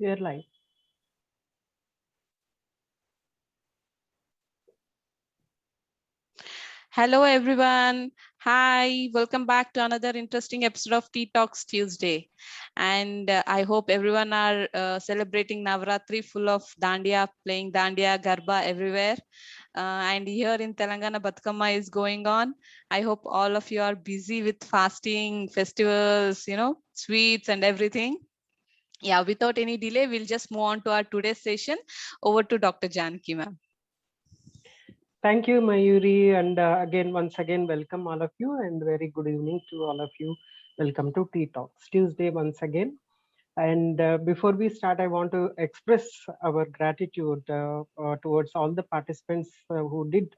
We are live. Hello, everyone. Hi, welcome back to another interesting episode of Tea Talks Tuesday. And I hope everyone are celebrating Navratri full of dandiya, playing dandiya, garba everywhere. And here in Telangana, Batkama is going on. I hope all of you are busy with fasting, festivals, sweets and everything. Yeah, without any delay, we'll just move on to our today's session. Over to Dr. Janaki, ma'am. Thank you, Mayuri. And once again, welcome all of you and very good evening to all of you. Welcome to Tea Talks Tuesday once again. And before we start, I want to express our gratitude towards all the participants who did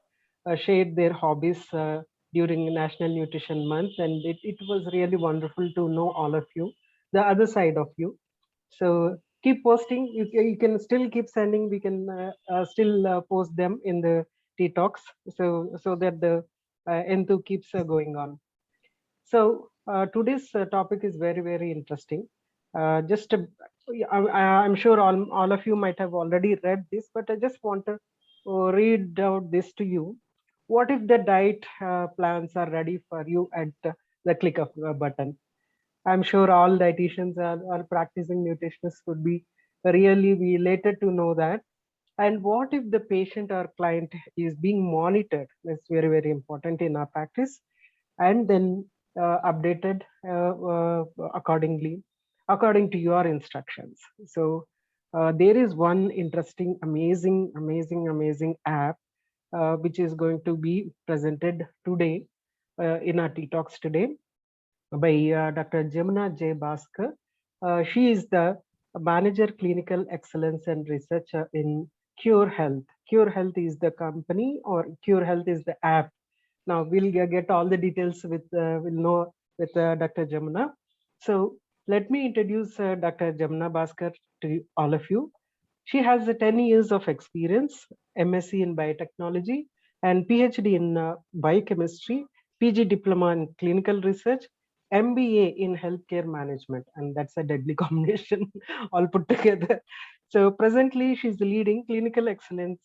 share their hobbies during National Nutrition Month. And it was really wonderful to know all of you, the other side of you. So keep posting. You can still keep sending. We can still post them in the Tea Talks so that the N2 keeps going on. So today's topic is very, very interesting. I'm sure all of you might have already read this, but I just want to read out this to you. What if the diet plans are ready for you at the click of a button? I'm sure all dietitians are practicing nutritionists would be really be elated to know that. And what if the patient or client is being monitored? That's very, very important in our practice. And then updated accordingly, according to your instructions. So there is one interesting, amazing app which is going to be presented today in our Tea Talks today by Dr. Jamuna J Bhaskar. She is the Manager Clinical Excellence and Research in QurHealth. QurHealth is the company, or QurHealth is the app. Now we'll get all the details with Dr. Jamuna. So let me introduce Dr. Jamuna Bhaskar to all of you. She has 10 years of experience, MSc in biotechnology and PhD in biochemistry, PG diploma in clinical research, MBA in healthcare management, and that's a deadly combination all put together. So presently, she's leading clinical excellence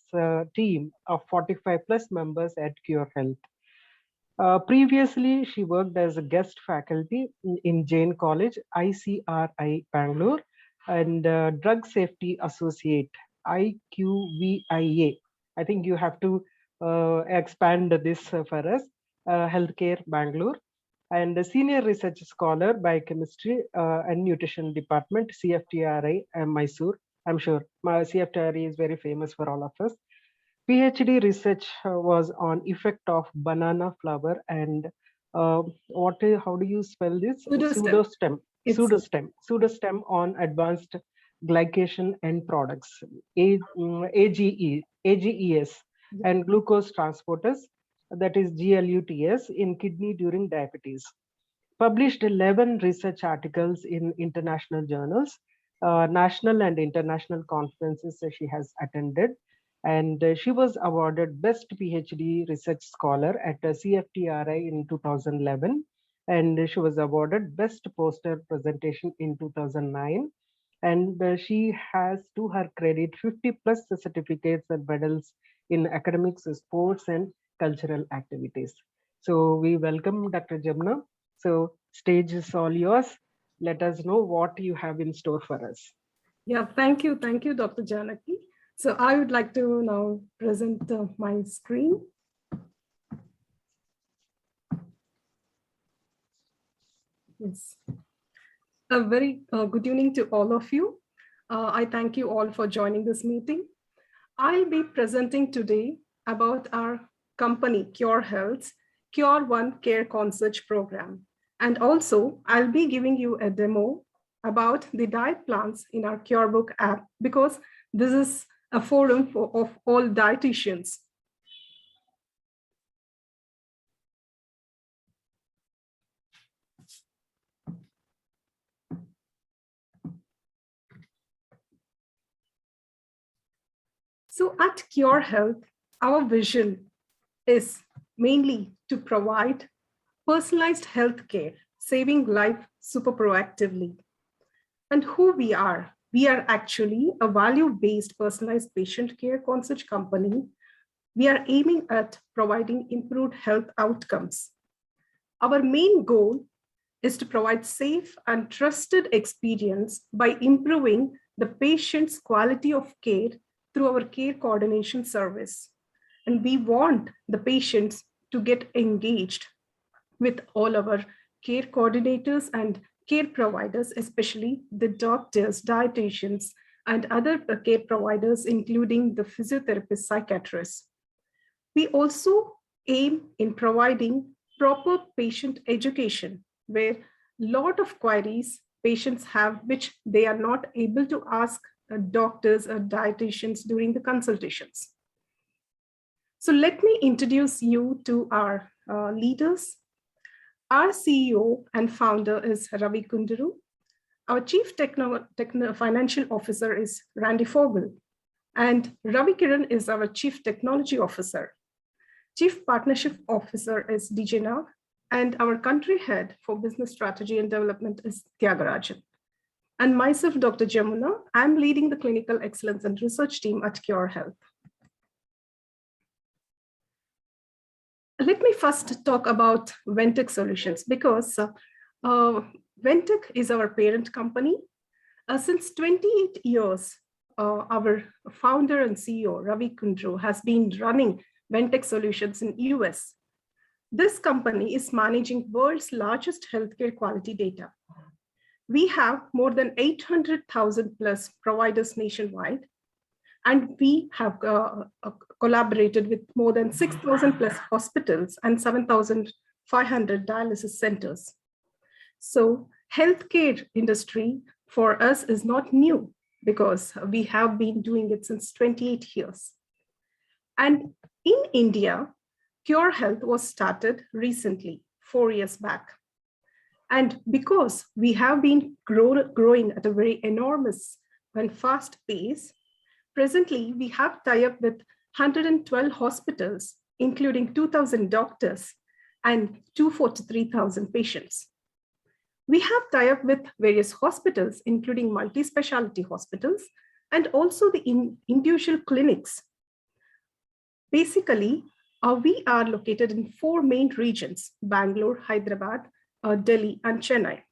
team of 45 plus members at QurHealth. Previously, she worked as a guest faculty in Jain College, ICRI Bangalore, and Drug Safety Associate, IQVIA. I think you have to expand this for us, Healthcare Bangalore, and a Senior Research Scholar, Biochemistry and Nutrition Department, CFTRI, Mysore. I'm sure my CFTRI is very famous for all of us. PhD research was on effect of banana flower and how do you spell this? Pseudostem on advanced glycation end products, AGES, and glucose transporters, that is GLUTs, in kidney during diabetes. Published 11 research articles in international journals, national and international conferences she has attended, and she was awarded Best PhD Research Scholar at CFTRI in 2011, and she was awarded Best Poster Presentation in 2009, and she has to her credit 50 plus certificates and medals in academics, sports, and cultural activities. So we welcome Dr. Jamuna. So stage is all yours. Let us know what you have in store for us. Yeah, thank you, Dr. Janaki. So I would like to now present my screen. Yes. A very good evening to all of you. I thank you all for joining this meeting. I'll be presenting today about our company, QurHealth's QurOne Care Concierge program. And also, I'll be giving you a demo about the diet plans in our QurBook app, because this is a forum of all dietitians. So at QurHealth, our vision is mainly to provide personalized healthcare, saving life super proactively. And who we are we are actually a value-based personalized patient care concierge company. We are aiming at providing improved health outcomes. Our main goal is to provide safe and trusted experience by improving the patient's quality of care through our care coordination service. And we want the patients to get engaged with all our care coordinators and care providers, especially the doctors, dietitians, and other care providers, including the physiotherapists, psychiatrists. We also aim in providing proper patient education, where a lot of queries patients have, which they are not able to ask doctors or dietitians during the consultations. So let me introduce you to our leaders. Our CEO and founder is Ravi Kunduru. Our Chief Financial Officer is Randy Fogel. And Ravi Kiran is our Chief Technology Officer. Chief Partnership Officer is DJ Nag. And our country head for business strategy and development is Tyagarajan. And myself, Dr. Jamuna, I'm leading the clinical excellence and research team at QurHealth. Let me first talk about Ventic Solutions, because Ventic is our parent company. Since 28 years, our founder and CEO, Ravi Kunduru, has been running Ventic Solutions in US. This company is managing world's largest healthcare quality data. We have more than 800,000 plus providers nationwide, and we have collaborated with more than 6,000 plus hospitals and 7,500 dialysis centers. So healthcare industry for us is not new, because we have been doing it since 28 years. And in India, QurHealth was started recently, 4 years back. And because we have been growing at a very enormous and fast pace, presently we have tie-up with 112 hospitals, including 2,000 doctors and 243,000 patients. We have tie-up with various hospitals, including multi-specialty hospitals, and also the individual clinics. Basically, we are located in 4 main regions: Bangalore, Hyderabad, Delhi, and Chennai.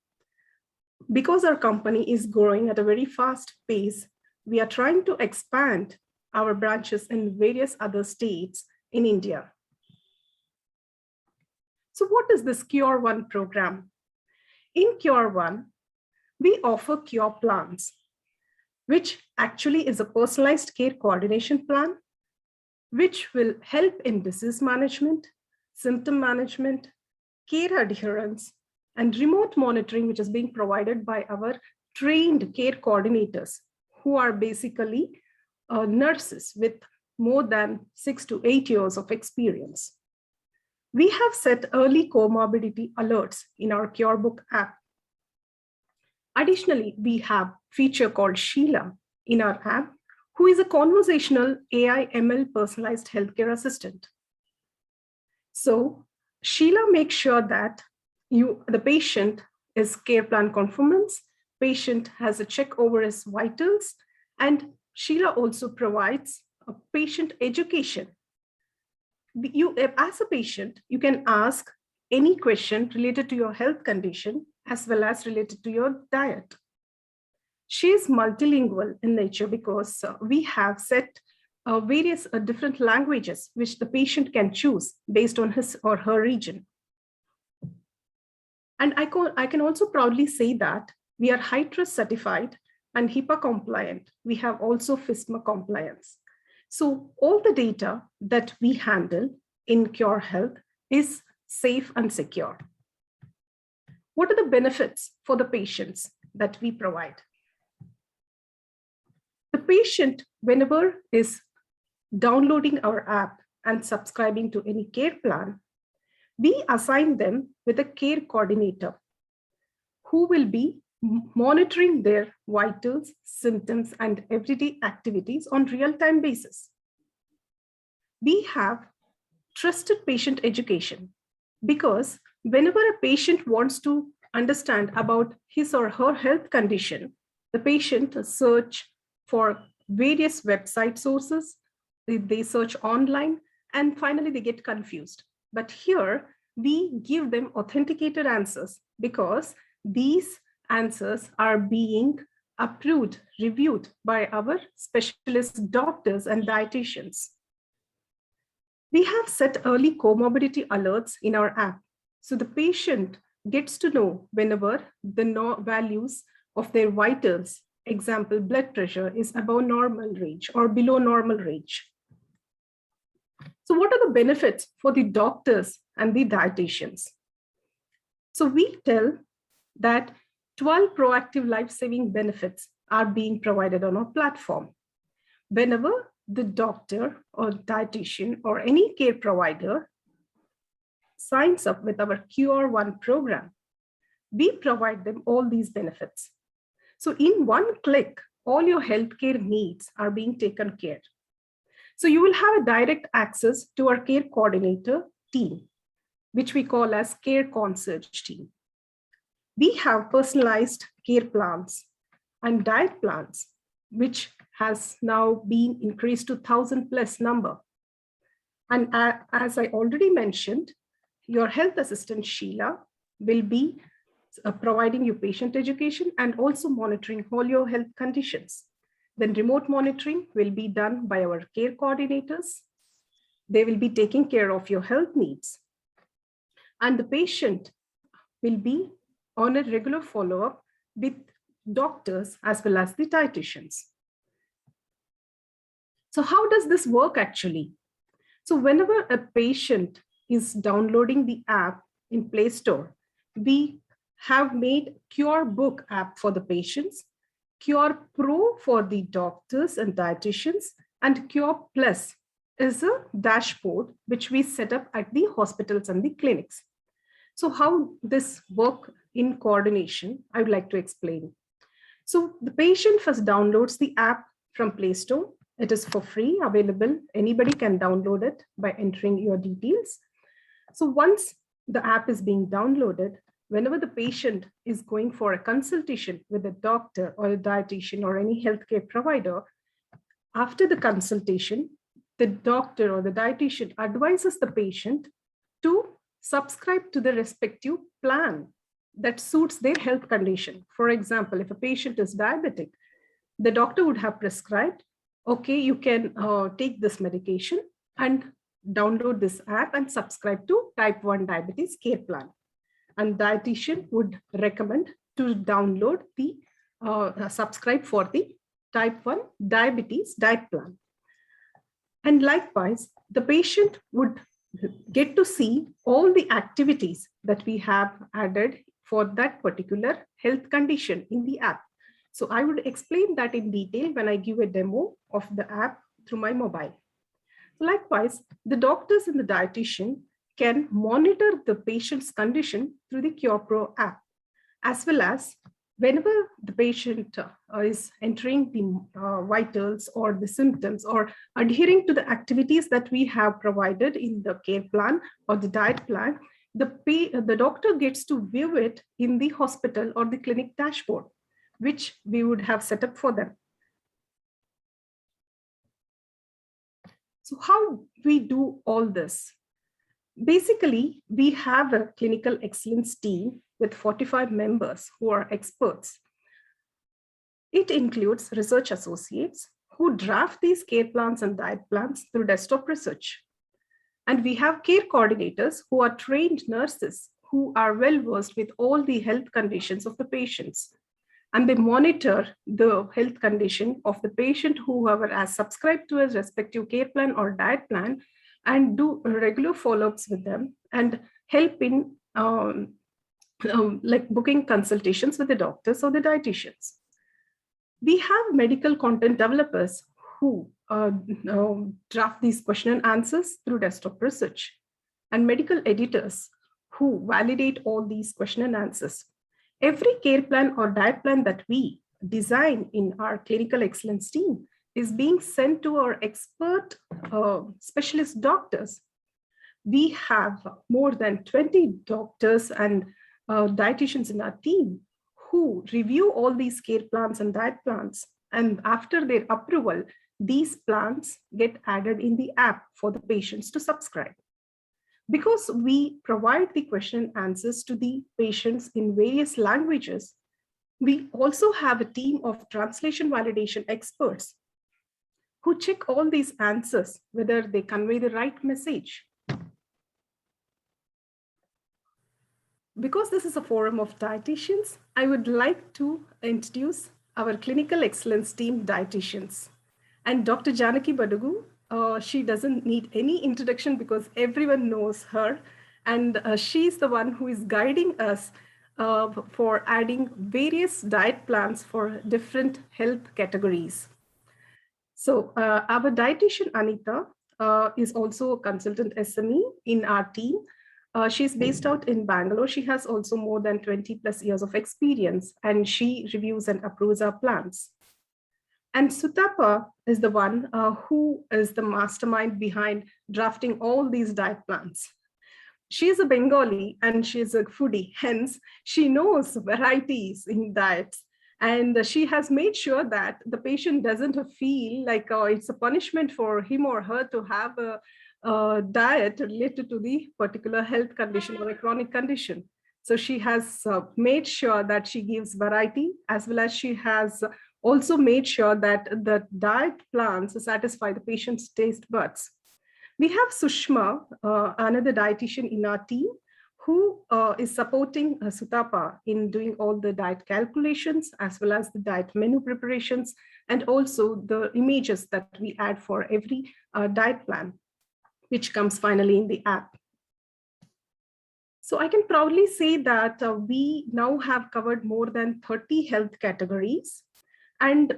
Because our company is growing at a very fast pace, we are trying to expand our branches in various other states in India. So what is this QurOne program? In QurOne, we offer Cure plans, which actually is a personalized care coordination plan, which will help in disease management, symptom management, care adherence, and remote monitoring, which is being provided by our trained care coordinators, who are basically nurses with more than 6 to 8 years of experience. We have set early comorbidity alerts in our QurBook app. Additionally, we have a feature called Sheila in our app, who is a conversational AI ML personalized healthcare assistant. So Sheila makes sure that the patient is care plan conformance, patient has a check over his vitals, and Sheila also provides a patient education. As a patient, you can ask any question related to your health condition as well as related to your diet. She is multilingual in nature, because we have set various different languages which the patient can choose based on his or her region. And I can also proudly say that we are HITRUST certified and HIPAA compliant. We have also FISMA compliance. So all the data that we handle in QurHealth is safe and secure. What are the benefits for the patients that we provide? The patient, whenever is downloading our app and subscribing to any care plan, we assign them with a care coordinator who will be monitoring their vitals, symptoms, and everyday activities on real-time basis. We have trusted patient education, because whenever a patient wants to understand about his or her health condition, The patient search for various website sources, they search online, and finally they get confused. But here we give them authenticated answers because these answers are being approved, reviewed by our specialist doctors and dietitians. We have set early comorbidity alerts in our app. So the patient gets to know whenever the values of their vitals, example, blood pressure is above normal range or below normal range. So what are the benefits for the doctors and the dietitians? So we tell that 12 proactive life-saving benefits are being provided on our platform. Whenever the doctor or dietitian or any care provider signs up with our QurOne program, we provide them all these benefits. So in one click, all your healthcare needs are being taken care. So you will have a direct access to our care coordinator team, which we call as Care Concierge team. We have personalized care plans and diet plans, which has now been increased to 1,000+ number. And as I already mentioned, your health assistant, Sheila, will be providing you patient education and also monitoring all your health conditions. Then remote monitoring will be done by our care coordinators. They will be taking care of your health needs. And the patient will be on a regular follow-up with doctors as well as the dietitians. So how does this work actually? So whenever a patient is downloading the app in Play Store, we have made QurBook app for the patients, QurPro for the doctors and dietitians, and QurPlus is a dashboard which we set up at the hospitals and the clinics. So how this work in coordination, I would like to explain. So the patient first downloads the app from Play Store. It is for free, available. Anybody can download it by entering your details. So once the app is being downloaded, whenever the patient is going for a consultation with a doctor or a dietitian or any healthcare provider, after the consultation, the doctor or the dietitian advises the patient to subscribe to the respective plan that suits their health condition. For example, if a patient is diabetic, the doctor would have prescribed, okay, you can take this medication and download this app and subscribe to type 1 diabetes care plan. And dietitian would recommend to download the subscribe for the type 1 diabetes diet plan. And likewise, the patient would get to see all the activities that we have added for that particular health condition in the app. So I would explain that in detail when I give a demo of the app through my mobile. Likewise, the doctors and the dietitian can monitor the patient's condition through the QurPro app, as well as whenever the patient is entering the vitals or the symptoms or adhering to the activities that we have provided in the care plan or the diet plan, the doctor gets to view it in the hospital or the clinic dashboard, which we would have set up for them. So how we do all this? Basically, we have a clinical excellence team with 45 members who are experts. It includes research associates who draft these care plans and diet plans through desktop research. And we have care coordinators who are trained nurses who are well versed with all the health conditions of the patients. And they monitor the health condition of the patient whoever has subscribed to a respective care plan or diet plan and do regular follow-ups with them and help in like booking consultations with the doctors or the dietitians. We have medical content developers who draft these question and answers through desktop research, and medical editors who validate all these question and answers. Every care plan or diet plan that we design in our clinical excellence team is being sent to our expert specialist doctors. We have more than 20 doctors and dietitians in our team who review all these care plans and diet plans. And after their approval, these plans get added in the app for the patients to subscribe. Because we provide the question and answers to the patients in various languages, we also have a team of translation validation experts who check all these answers, whether they convey the right message. Because this is a forum of dietitians, I would like to introduce our clinical excellence team dietitians. And Dr. Janaki Badugu, she doesn't need any introduction because everyone knows her. And she's the one who is guiding us for adding various diet plans for different health categories. So our dietitian Anita is also a consultant SME in our team. She's based out in Bangalore. She has also more than 20 plus years of experience, and she reviews and approves our plans. And Sutapa is the one who is the mastermind behind drafting all these diet plans. She is a Bengali and she is a foodie, hence she knows varieties in diets. And she has made sure that the patient doesn't feel like it's a punishment for him or her to have a diet related to the particular health condition or a chronic condition. So she has made sure that she gives variety, as well as she has also made sure that the diet plans satisfy the patient's taste buds. We have Sushma, another dietitian in our team, who is supporting Sutapa in doing all the diet calculations, as well as the diet menu preparations, and also the images that we add for every diet plan, which comes finally in the app. So I can proudly say that we now have covered more than 30 health categories, and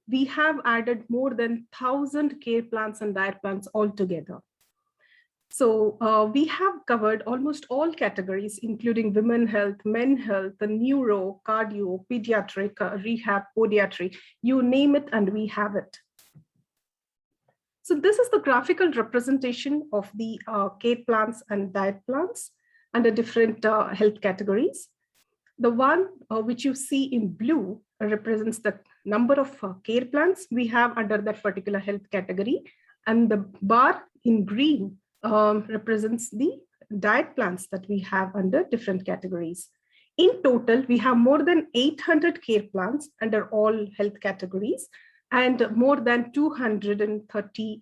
we have added more than 1,000 care plans and diet plans altogether. So we have covered almost all categories, including women health, men health, the neuro, cardio, pediatric, rehab, podiatry, you name it, and we have it. So this is the graphical representation of the care plans and diet plans under different health categories. The one which you see in blue represents the number of care plans we have under that particular health category. And the bar in green represents the diet plans that we have under different categories. In total, we have more than 800 care plans under all health categories, and more than 230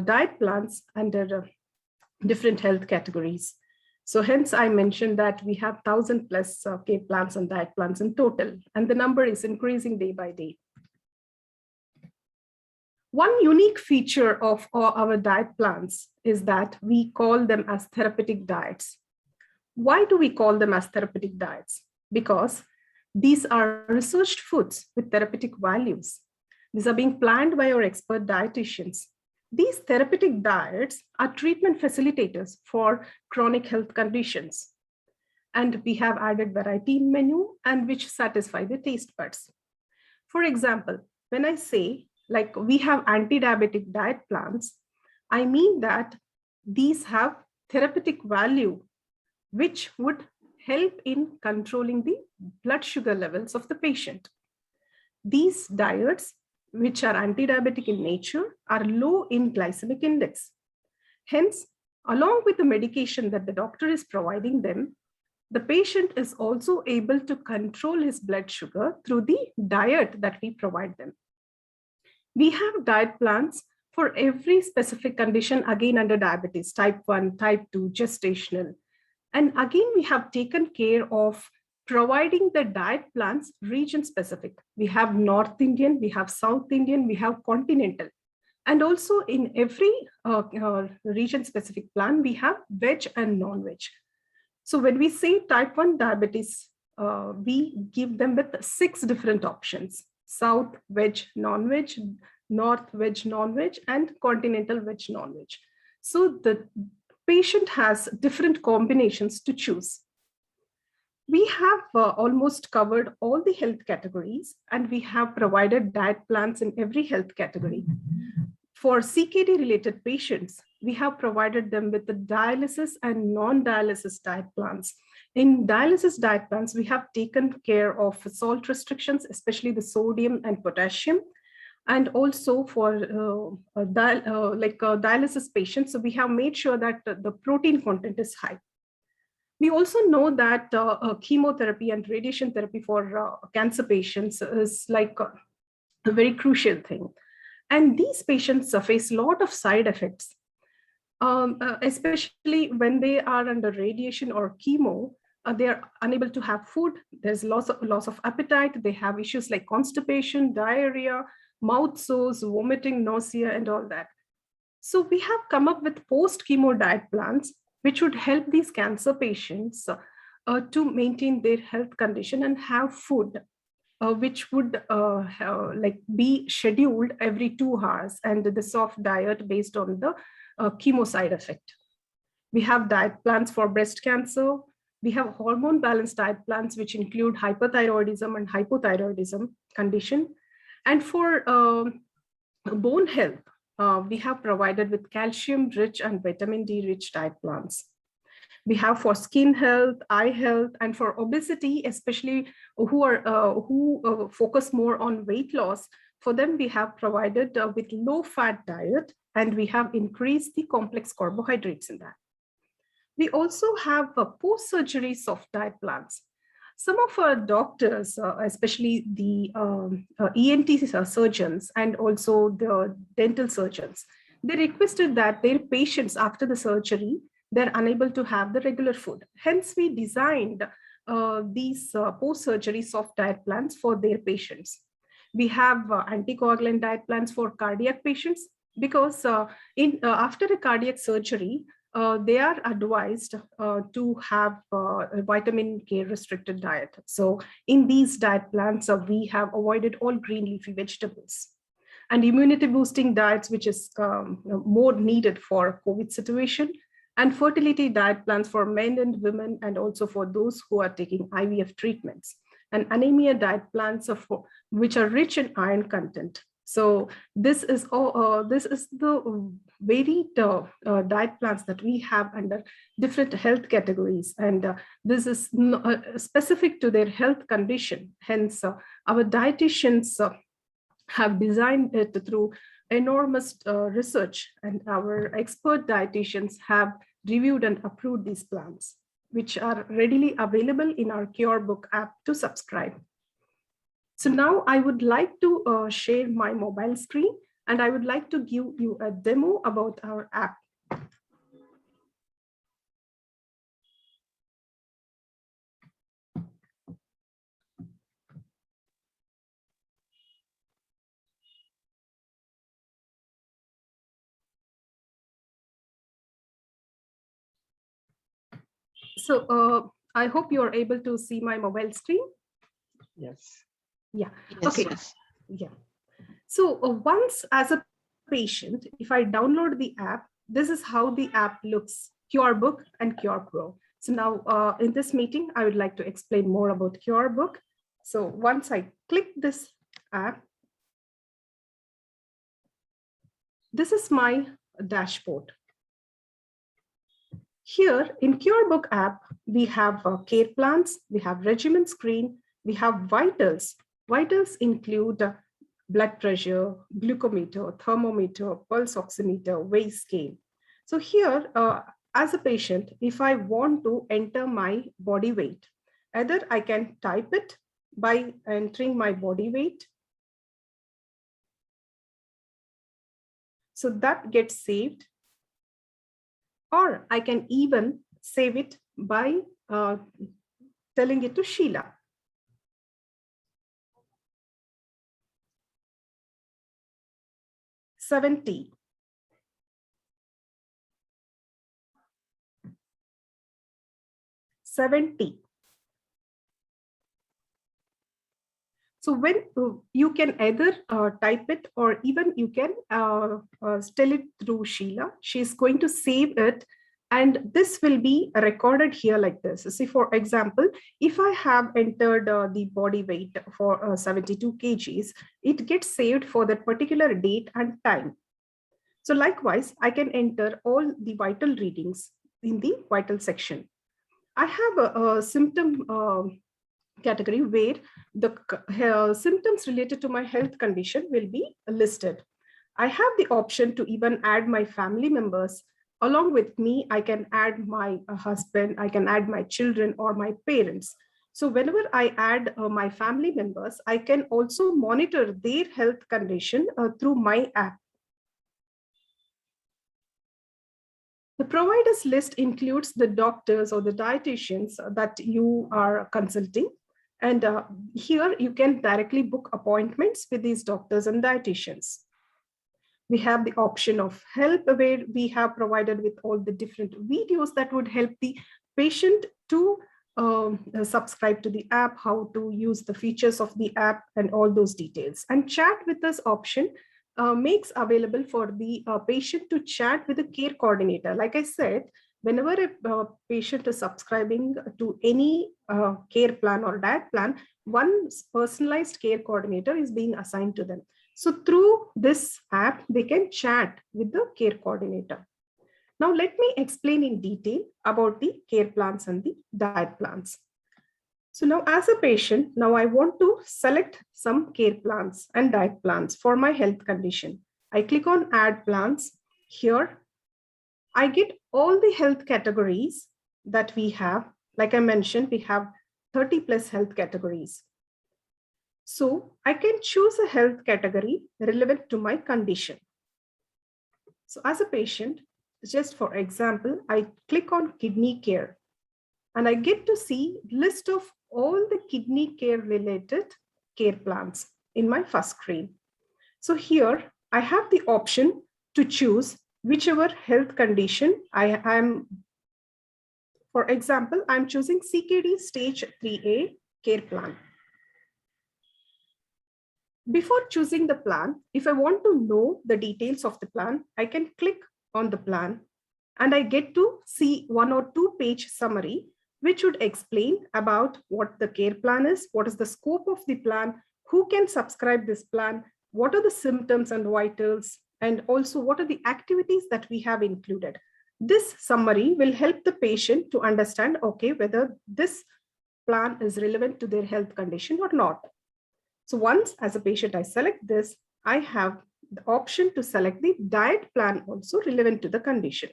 diet plans under different health categories. So hence I mentioned that we have 1,000 plus care plans and diet plans in total, and the number is increasing day by day. One unique feature of our diet plans is that we call them as therapeutic diets. Why do we call them as therapeutic diets? Because these are researched foods with therapeutic values. These are being planned by our expert dietitians. These therapeutic diets are treatment facilitators for chronic health conditions. And we have added variety in menu and which satisfy the taste buds. For example, when I say like we have anti-diabetic diet plans, I mean that these have therapeutic value, which would help in controlling the blood sugar levels of the patient. These diets, which are anti-diabetic in nature, are low in glycemic index. Hence, along with the medication that the doctor is providing them, the patient is also able to control his blood sugar through the diet that we provide them. We have diet plans for every specific condition, again under diabetes, type 1, type 2, gestational. And again, we have taken care of providing the diet plans region specific. We have North Indian, we have South Indian, we have continental. And also in every region specific plan, we have veg and non-veg. So when we say type 1 diabetes, we give them with 6 different options: South veg, non-veg, North veg, non-veg, and continental veg, non-veg. So the patient has different combinations to choose. We have almost covered all the health categories, and we have provided diet plans in every health category. For CKD related patients, we have provided them with the dialysis and non-dialysis diet plans. In dialysis diet plans, we have taken care of salt restrictions, especially the sodium and potassium, and also for dialysis patients. So we have made sure that the protein content is high. We also know that chemotherapy and radiation therapy for cancer patients is like a very crucial thing. And these patients face a lot of side effects, especially when they are under radiation or chemo. They are unable to have food. There's loss of appetite. They have issues like constipation, diarrhea, mouth sores, vomiting, nausea, and all that. So we have come up with post-chemo diet plans, which would help these cancer patients to maintain their health condition and have food, which would be scheduled every 2 hours, and the soft diet based on the chemo side effect. We have diet plans for breast cancer. We have hormone balanced diet plans, which include hyperthyroidism and hypothyroidism condition. And for bone health, we have provided with calcium rich and vitamin D rich diet plans. We have for skin health, eye health, and for obesity, especially who focus more on weight loss. For them, we have provided with low fat diet, and we have increased the complex carbohydrates in that. We also have post-surgery soft diet plans. Some of our doctors, especially the ENT surgeons and also the dental surgeons, they requested that their patients after the surgery, they're unable to have the regular food. Hence, we designed these post-surgery soft diet plans for their patients. We have anticoagulant diet plans for cardiac patients because after a cardiac surgery, they are advised to have a vitamin K restricted diet. So in these diet plans, we have avoided all green leafy vegetables. And immunity boosting diets, which is more needed for COVID situation, and fertility diet plans for men and women, and also for those who are taking IVF treatments, and anemia diet plans which are rich in iron content. So this is the varied diet plans that we have under different health categories, and this is specific to their health condition. Hence, our dietitians have designed it through enormous research, and our expert dietitians have reviewed and approved these plans, which are readily available in our QurBook app to subscribe. So now I would like to share my mobile screen, and I would like to give you a demo about our app. So I hope you're able to see my mobile screen. Yes. Yeah. Yes, Okay. yes. Yeah. So once as a patient, if I download the app, this is how the app looks, QurBook and QurPro. So now in this meeting, I would like to explain more about QurBook. So once I click this app, this is my dashboard. Here in QurBook app, we have care plans, we have regimen screen, we have vitals. Vitals include blood pressure, glucometer, thermometer, pulse oximeter, weight scale. So here, as a patient, if I want to enter my body weight, either I can type it by entering my body weight. So that gets saved. Or I can even save it by telling it to Sheila. $70. $70. So when you can either type it, or even you can tell it through Sheila. She's going to save it, and this will be recorded here like this. See, for example, if I have entered the body weight for 72 kgs, it gets saved for that particular date and time. So likewise, I can enter all the vital readings in the vital section. I have a symptom category where the symptoms related to my health condition will be listed. I have the option to even add my family members. Along with me, I can add my husband, I can add my children or my parents. So whenever I add my family members, I can also monitor their health condition through my app. The providers list includes the doctors or the dietitians that you are consulting. And here you can directly book appointments with these doctors and dietitians. We have the option of help, where we have provided with all the different videos that would help the patient to subscribe to the app, how to use the features of the app and all those details. And chat with us option makes available for the patient to chat with a care coordinator. Like I said, whenever a patient is subscribing to any care plan or diet plan, one personalized care coordinator is being assigned to them. So through this app, they can chat with the care coordinator. Now let me explain in detail about the care plans and the diet plans. So now as a patient, now I want to select some care plans and diet plans for my health condition. I click on add plans. Here, I get all the health categories that we have. Like I mentioned, we have 30 plus health categories. So I can choose a health category relevant to my condition. So as a patient, just for example, I click on kidney care and I get to see list of all the kidney care related care plans in my first screen. So here I have the option to choose whichever health condition I am. For example, I'm choosing CKD stage 3A care plan. Before choosing the plan, if I want to know the details of the plan, I can click on the plan and I get to see 1 or 2 page summary, which would explain about what the care plan is, what is the scope of the plan, who can subscribe this plan, what are the symptoms and vitals, and also what are the activities that we have included. This summary will help the patient to understand, okay, whether this plan is relevant to their health condition or not. So once as a patient, I select this, I have the option to select the diet plan also relevant to the condition.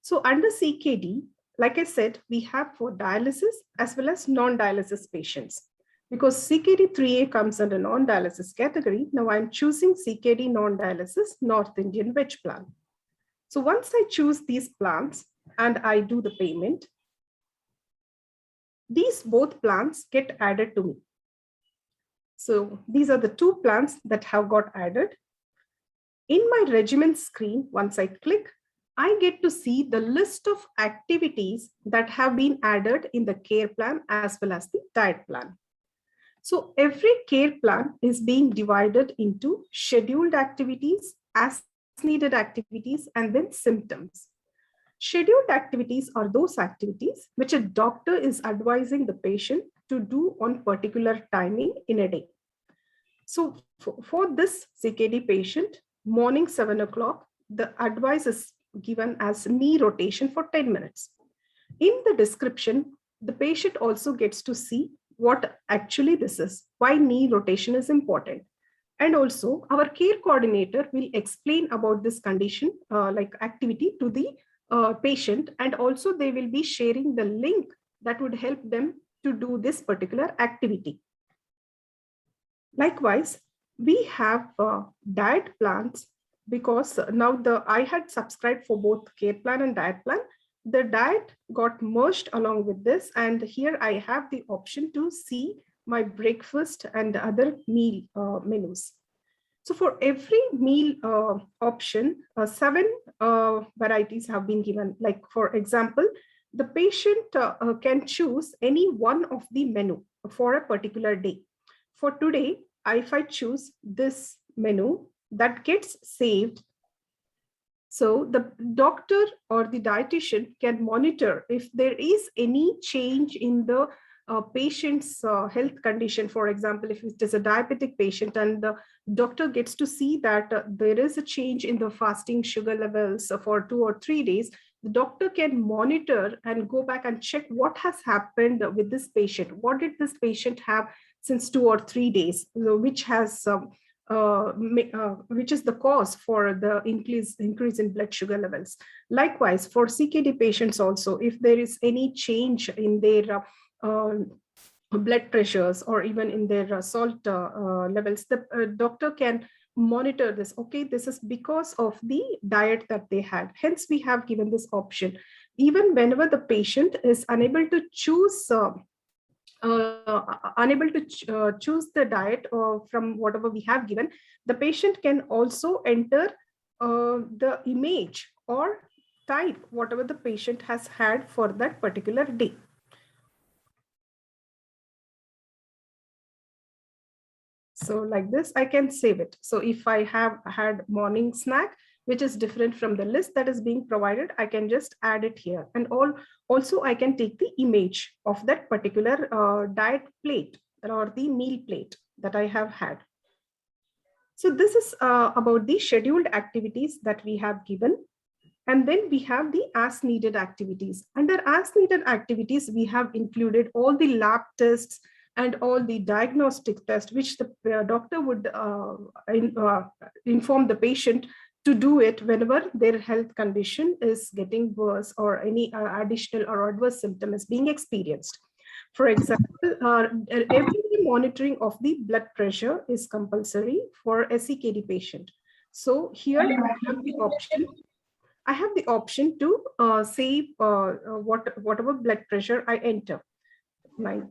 So under CKD, like I said, we have for dialysis as well as non-dialysis patients. Because CKD 3A comes under non-dialysis category, now I'm choosing CKD non-dialysis North Indian Veg plan. So once I choose these plans and I do the payment, these both plans get added to me. So these are the 2 plans that have got added. In my regimen screen, once I click, I get to see the list of activities that have been added in the care plan as well as the diet plan. So every care plan is being divided into scheduled activities, as needed activities, and then symptoms. Scheduled activities are those activities which a doctor is advising the patient to do on particular timing in a day. So for this CKD patient, morning 7 o'clock, the advice is given as knee rotation for 10 minutes. In the description, the patient also gets to see what actually this is, why knee rotation is important. And also our care coordinator will explain about this condition, like activity to the patient. And also they will be sharing the link that would help them to do this particular activity. Likewise, we have diet plans, because now I had subscribed for both care plan and diet plan. The diet got merged along with this, and here I have the option to see my breakfast and other meal menus. So for every meal option, 7 varieties have been given. Like for example, the patient can choose any one of the menu for a particular day. For today, if I choose this menu, that gets saved. So the doctor or the dietitian can monitor if there is any change in the patient's health condition. For example, if it is a diabetic patient and the doctor gets to see that there is a change in the fasting sugar levels for 2 or 3 days, the doctor can monitor and go back and check what has happened with this patient. What did this patient have since 2 or 3 days, which has which is the cause for the increase in blood sugar levels. Likewise, for CKD patients also, if there is any change in their blood pressures or even in their salt levels, the doctor can monitor this. Okay, this is because of the diet that they had. Hence, we have given this option. Even whenever the patient is unable to choose choose the diet from whatever we have given, the patient can also enter the image or type whatever the patient has had for that particular day. So like this, I can save it. So if I have had morning snack, which is different from the list that is being provided, I can just add it here. And also I can take the image of that particular diet plate or the meal plate that I have had. So this is about the scheduled activities that we have given. And then we have the as needed activities. Under as needed activities, we have included all the lab tests and all the diagnostic tests, which the doctor would inform the patient to do it whenever their health condition is getting worse or any additional or adverse symptom is being experienced. For example, every monitoring of the blood pressure is compulsory for a CKD patient. So here I have the option to save whatever blood pressure I enter. 90.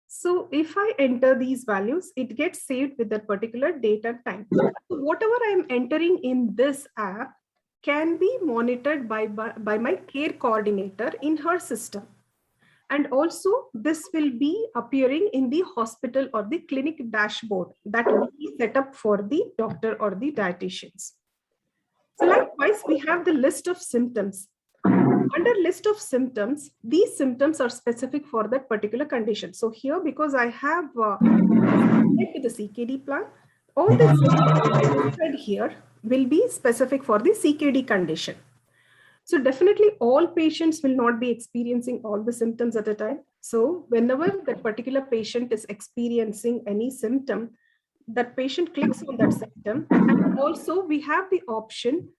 So if I enter these values, it gets saved with that particular date and time. So whatever I'm entering in this app can be monitored by my care coordinator in her system. And also this will be appearing in the hospital or the clinic dashboard that will be set up for the doctor or the dietitians. So likewise, we have the list of symptoms. Under list of symptoms, these symptoms are specific for that particular condition. So here, because I have the CKD plan, all the symptoms here will be specific for the CKD condition. So definitely all patients will not be experiencing all the symptoms at a time. So whenever that particular patient is experiencing any symptom, that patient clicks on that symptom. And also we have the option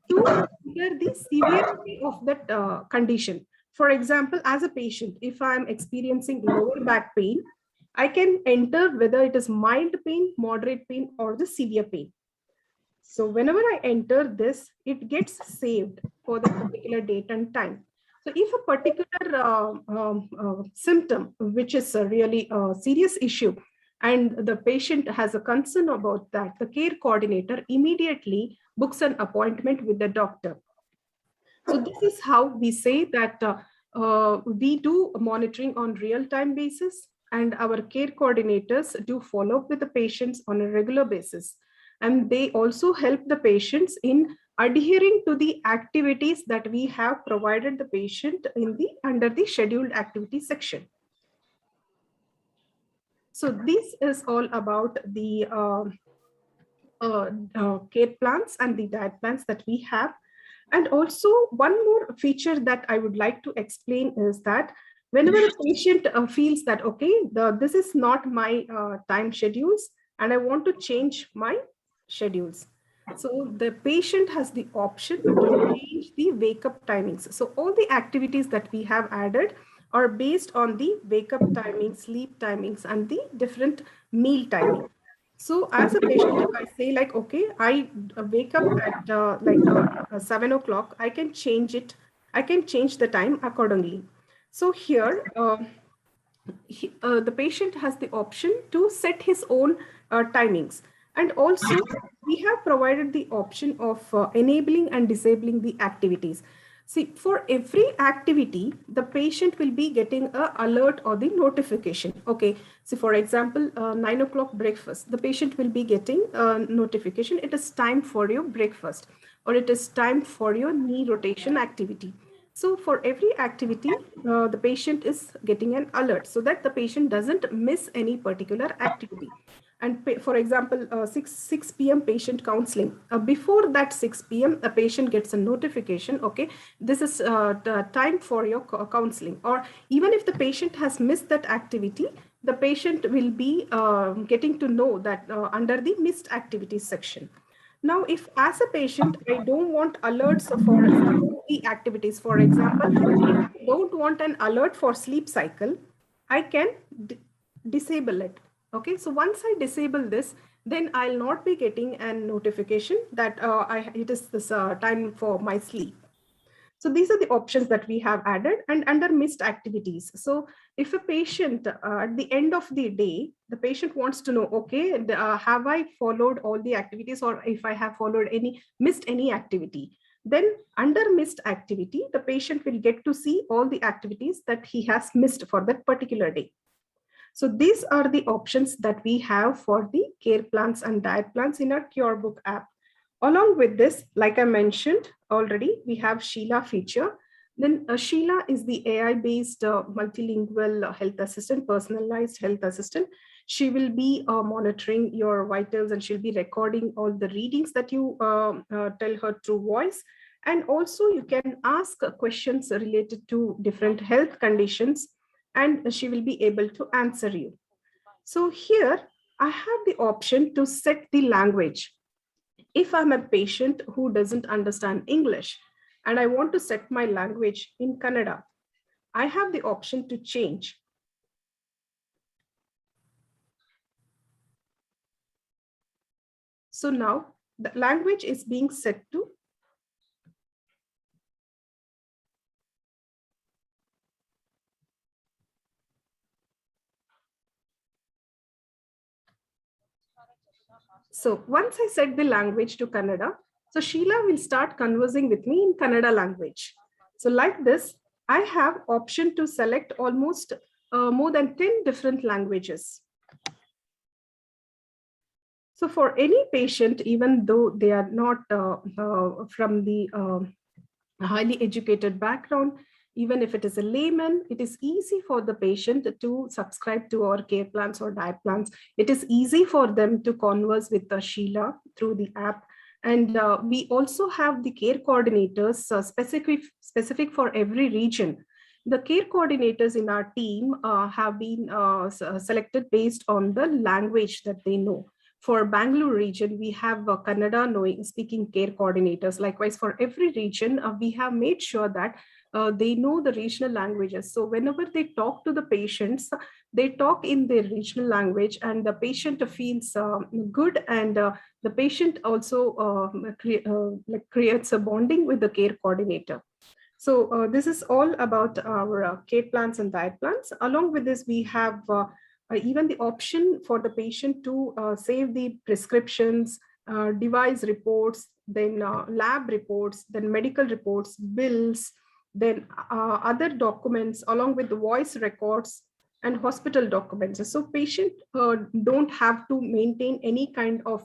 to enter the severity of that condition. For example, as a patient, if I'm experiencing lower back pain, I can enter whether it is mild pain, moderate pain, or the severe pain. So whenever I enter this, it gets saved for the particular date and time. So if a particular symptom, which is a really serious issue, and the patient has a concern about that, the care coordinator immediately books an appointment with the doctor. So this is how we say that we do monitoring on real-time basis, and our care coordinators do follow up with the patients on a regular basis. And they also help the patients in adhering to the activities that we have provided the patient in the under the scheduled activity section. So this is all about the care plans and the diet plans that we have. And also one more feature that I would like to explain is that whenever a patient feels that, okay, this is not my time schedules and I want to change my schedules. So the patient has the option to change the wake-up timings. So all the activities that we have added are based on the wake-up timings, sleep timings, and the different meal timing. So as a patient, if I say like, okay, I wake up at 7 o'clock, I can change it. I can change the time accordingly. So here, the patient has the option to set his own timings. And also we have provided the option of enabling and disabling the activities. See, for every activity, the patient will be getting an alert or the notification. Okay, so for example, 9 o'clock breakfast, the patient will be getting a notification. It is time for your breakfast, or it is time for your knee rotation activity. So for every activity, the patient is getting an alert so that the patient doesn't miss any particular activity. and for example, 6 p.m. patient counseling. Before that 6 p.m., a patient gets a notification, okay, this is the time for your counseling. Or even if the patient has missed that activity, the patient will be getting to know that under the missed activities section. Now, if as a patient, I don't want alerts for the activities, for example, if I don't want an alert for sleep cycle, I can disable it. Okay, so once I disable this, then I'll not be getting a notification that it is this time for my sleep. So these are the options that we have added. And under missed activities, so if a patient at the end of the day, the patient wants to know, okay, have I followed all the activities, or if I have followed missed any activity, then under missed activity, the patient will get to see all the activities that he has missed for that particular day. So these are the options that we have for the care plans and diet plans in our QurBook app. Along with this, like I mentioned already, we have Sheila feature. Then Sheila is the AI-based multilingual health assistant, personalized health assistant. She will be monitoring your vitals, and she'll be recording all the readings that you tell her through voice. And also you can ask questions related to different health conditions, and she will be able to answer you. So here I have the option to set the language. If I'm a patient who doesn't understand English and I want to set my language in Kannada, I have the option to change. So now the language is being set to So once I set the language to Kannada, so Sheila will start conversing with me in Kannada language. So like this, I have option to select almost more than 10 different languages. So for any patient, even though they are not from the highly educated background, even if it is a layman, it is easy for the patient to subscribe to our care plans or diet plans. It is easy for them to converse with Sheila through the app. And we also have the care coordinators specific for every region. The care coordinators in our team have been selected based on the language that they know. For Bangalore region, we have Kannada speaking care coordinators. Likewise, for every region, we have made sure that they know the regional languages. So whenever they talk to the patients, they talk in their regional language, and the patient feels good, and the patient also creates a bonding with the care coordinator. So this is all about our care plans and diet plans. Along with this, we have even the option for the patient to save the prescriptions, device reports, then lab reports, then medical reports, bills, then other documents, along with the voice records and hospital documents. So patient don't have to maintain any kind of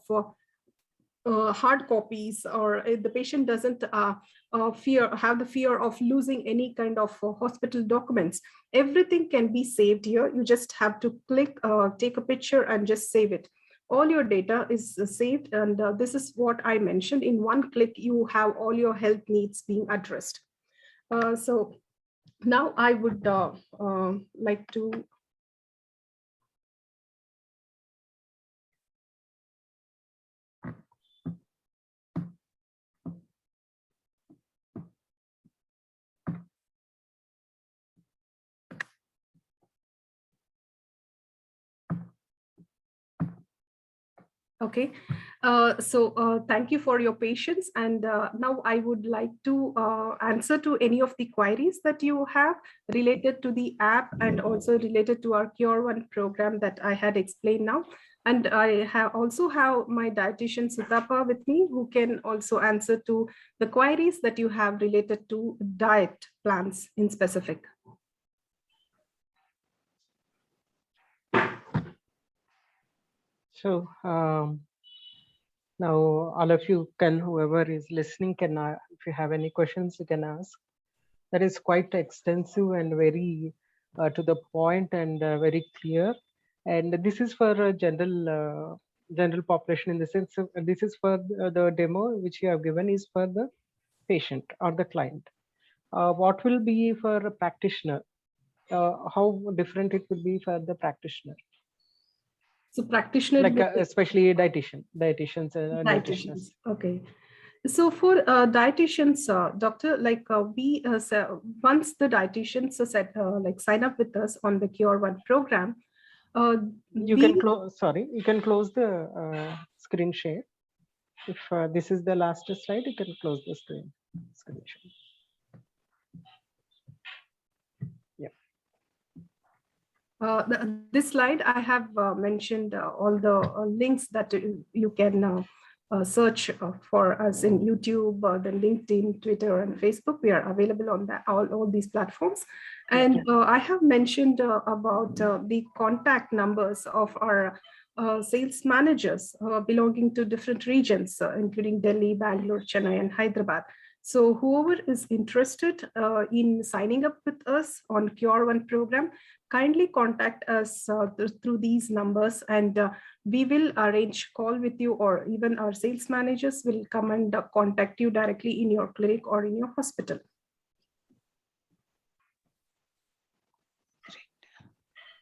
hard copies, or the patient doesn't have the fear of losing any kind of hospital documents. Everything can be saved here. You just have to click, take a picture, and just save it. All your data is saved, and this is what I mentioned. In one click, you have all your health needs being addressed. So now I would like to Okay, so thank you for your patience. And now I would like to answer to any of the queries that you have related to the app, and also related to our QurOne program that I had explained now. And I also have my dietitian Sutapa with me, who can also answer to the queries that you have related to diet plans in specific. So now all of you can, whoever is listening, can, if you have any questions, you can ask. That is quite extensive and very to the point, and very clear. And this is for general population, in the sense of, this is for the demo which you have given is for the patient or the client. What will be for a practitioner? How different it will be for the practitioner? So practitioner, Like especially dietitians, dietitians. Okay. So for dietitians, doctor, like once the dietitians sign up with us on the QurOne program, you can close. Sorry, you can close the screen share. If this is the last slide, you can close the screen share. This slide, I have mentioned all the links that you can search for us in YouTube, then LinkedIn, Twitter, and Facebook. We are available on that, all these platforms. And I have mentioned about the contact numbers of our sales managers belonging to different regions, including Delhi, Bangalore, Chennai, and Hyderabad. So whoever is interested in signing up with us on QurOne program, kindly contact us through these numbers, and we will arrange call with you, or even our sales managers will come and contact you directly in your clinic or in your hospital.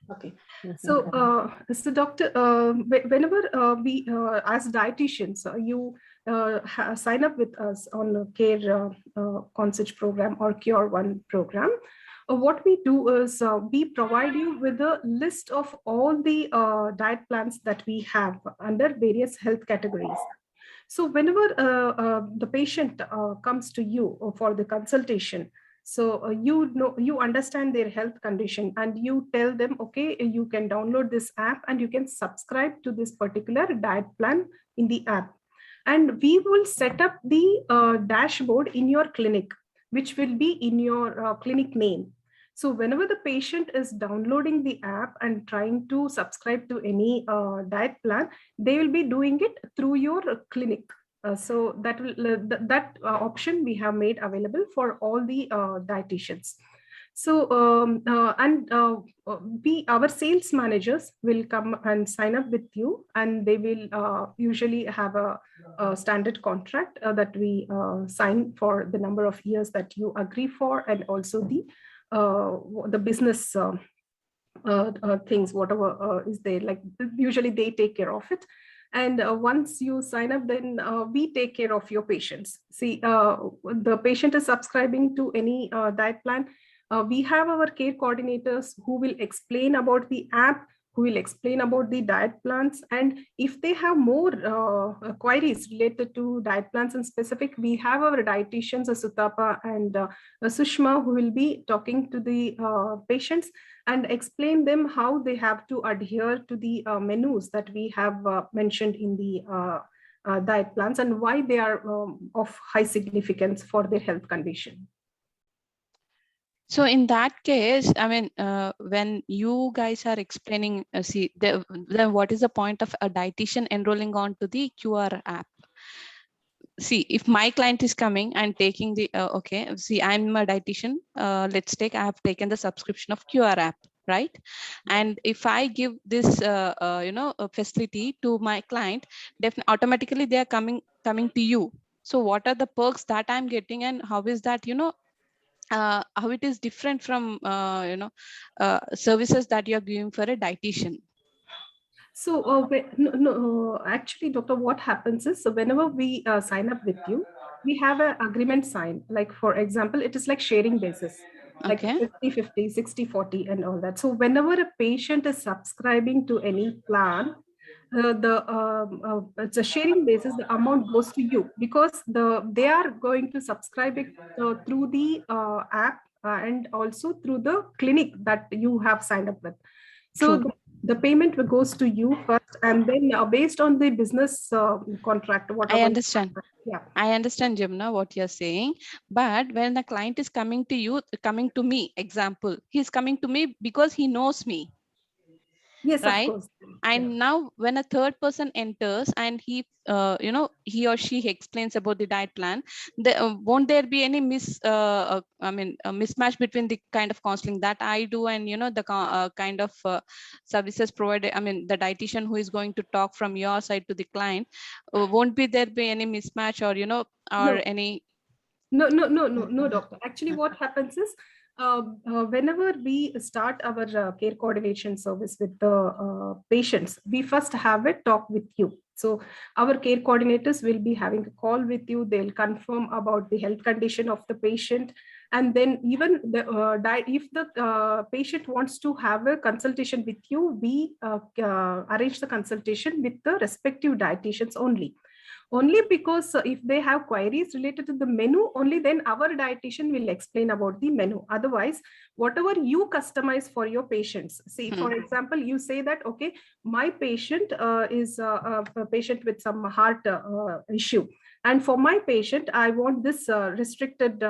Okay. So, so doctor, whenever we, as dietitians, you sign up with us on a care concierge program or QurOne program, what we do is we provide you with a list of all the diet plans that we have under various health categories. So whenever the patient comes to you for the consultation, so you understand their health condition, and you tell them, okay, you can download this app and you can subscribe to this particular diet plan in the app. And we will set up the dashboard in your clinic, which will be in your clinic name. So whenever the patient is downloading the app and trying to subscribe to any diet plan, they will be doing it through your clinic. So that will option we have made available for all the dietitians. So our sales managers will come and sign up with you, and they will usually have a standard contract that we sign for the number of years that you agree for, and also the business things, whatever is there, like usually they take care of it. And once you sign up, then we take care of your patients. See, the patient is subscribing to any diet plan. We have our care coordinators who will explain about the app, who will explain about the diet plans. And if they have more queries related to diet plans in specific, we have our dietitians, Sutapa and Sushma, who will be talking to the patients and explain them how they have to adhere to the menus that we have mentioned in the diet plans, and why they are of high significance for their health condition. So in that case, I mean, when you guys are explaining, then what is the point of a dietitian enrolling on to the QR app? See, if my client is coming and taking the, okay, see, I'm a dietitian. Let's take, I have taken the subscription of QR app, right? And if I give this, facility to my client, definitely automatically they are coming to you. So what are the perks that I'm getting, and how is that, how it is different from services that you're giving for a dietitian? So actually, doctor, what happens is, so whenever we sign up with you, we have an agreement signed. Like, for example, it is like sharing basis, like Okay. 50-50, 60-40 and all that. So whenever a patient is subscribing to any plan, it's a sharing basis, the amount goes to you, because they are going to subscribe it through the app and also through the clinic that you have signed up with. So the payment goes to you first, and then based on the business contract, whatever. I understand. Yeah, I understand, Jamuna, what you're saying. But when the client is coming to you, coming to me, example, he's coming to me because he knows me. Yes, of right? course. And now when a third person enters and he he or she explains about the diet plan, won't there be any a mismatch between the kind of counseling that I do and the kind of services provided, the dietitian who is going to talk from your side to the client? Won't there be any mismatch, or or No, any? no, doctor. Actually, what happens is, whenever we start our care coordination service with the patients, we first have a talk with you. So our care coordinators will be having a call with you. They'll confirm about the health condition of the patient. And then even if the patient wants to have a consultation with you, we arrange the consultation with the respective dietitians only because if they have queries related to the menu, only then our dietitian will explain about the menu. Otherwise, whatever you customize for your patients, see, for example, you say that, okay, my patient is a patient with some heart issue, and for my patient I want this restricted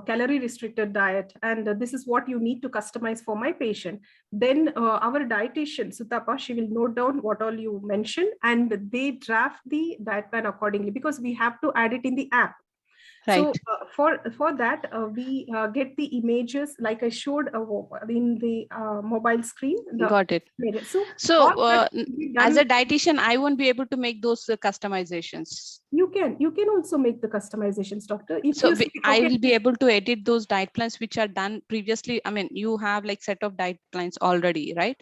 calorie restricted diet, and this is what you need to customize for my patient. Then our dietitian Sutapa, she will note down what all you mentioned, and they draft the diet plan accordingly, because we have to add it in the app. Right. So for that, we get the images like I showed in the mobile screen. Got it. So So all that will be as done. a dietitian, I won't be able to make those customizations. You can also make the customizations, doctor. If So you say, I okay, will be able to edit those diet plans which are done previously. You have like set of diet plans already, right?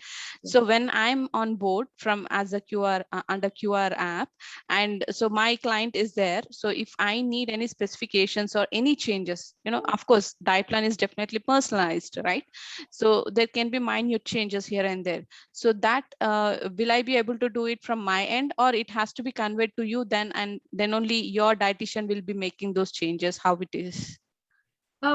So when I'm on board from as a QR under QR app, and so my client is there. So if I need any specifications or any changes, of course, diet plan is definitely personalized, right? So there can be minute changes here and there. So that will I be able to do it from my end, or it has to be conveyed to you then, and then only your dietitian will be making those changes? How it is?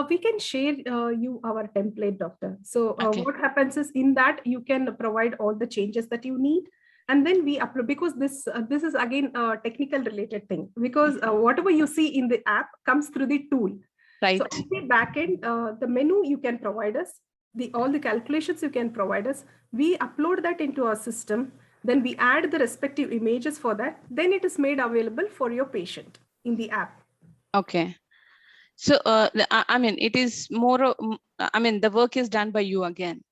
we can share you our template, doctor. So Okay. what happens is, in that you can provide all the changes that you need, and then we upload, because this is again a technical related thing, because whatever you see in the app comes through the tool. Right. So on the back end, the menu you can provide us, all the calculations you can provide us. We upload that into our system. Then we add the respective images for that. Then it is made available for your patient in the app. Okay. So it is more. The work is done by you again.